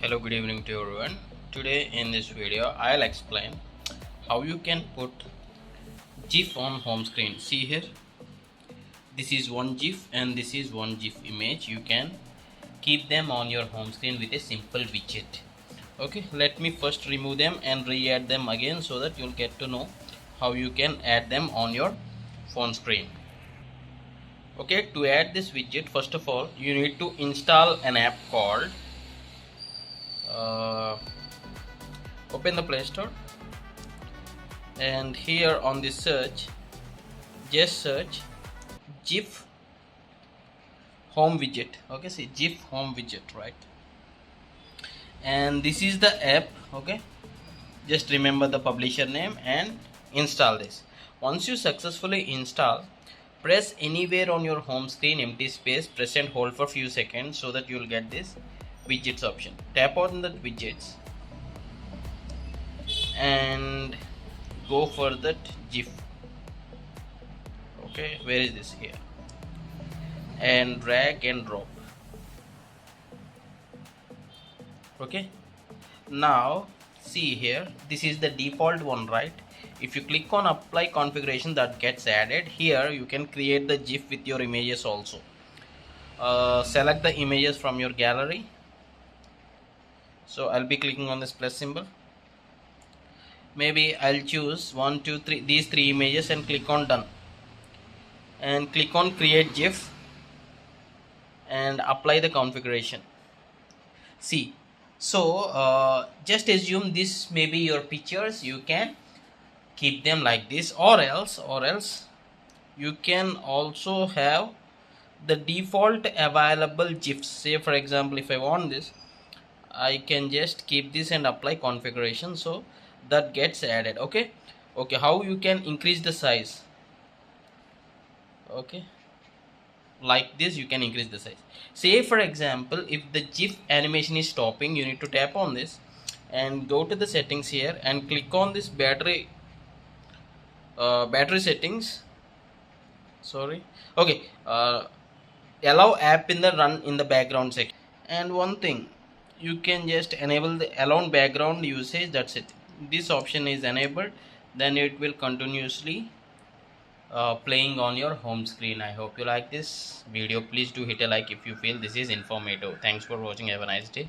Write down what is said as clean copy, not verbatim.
Hello, good evening to everyone. Today in this video I'll explain how you can put GIF on home screen. See here, this is one GIF and this is one GIF image. You can keep them on your home screen with a simple widget. Okay, let me first remove them and re-add them again so that you'll get to know how you can add them on your phone screen. Okay, to add this widget, first of all you need to install an app called open the Play Store, and here on the search just search GIF home widget. Okay, see GIF home widget, right? And this is the app. Okay, just remember the publisher name and install this. Once you successfully install, press anywhere on your home screen empty space, press and hold for few seconds so that you will get this widgets option. Tap on the widgets and go for that GIF. Okay, where is this? Here, and drag and drop. Okay, now see here, this is the default one, right? If you click on apply configuration, that gets added. Here you can create the GIF with your images also. Select the images from your gallery. So I'll be clicking on this plus symbol. Maybe I'll choose 1 2 3 these three images and click on done, and click on create GIF and apply the configuration. See, so just assume this may be your pictures. You can keep them like this, or else you can also have the default available GIFs. Say for example, if I want this, I can just keep this and apply configuration, so that gets added. Okay, how you can increase the size? Okay, like this you can increase the size. Say for example, if the GIF animation is stopping, you need to tap on this and go to the settings here and click on this battery settings. Sorry. Okay, allow app in the run in the background section. And one thing, you can just enable the allow background usage. That's it. This option is enabled, then it will continuously playing on your home screen. I hope you like this video. Please do hit a like if you feel this is informative. Thanks for watching. Have a nice day.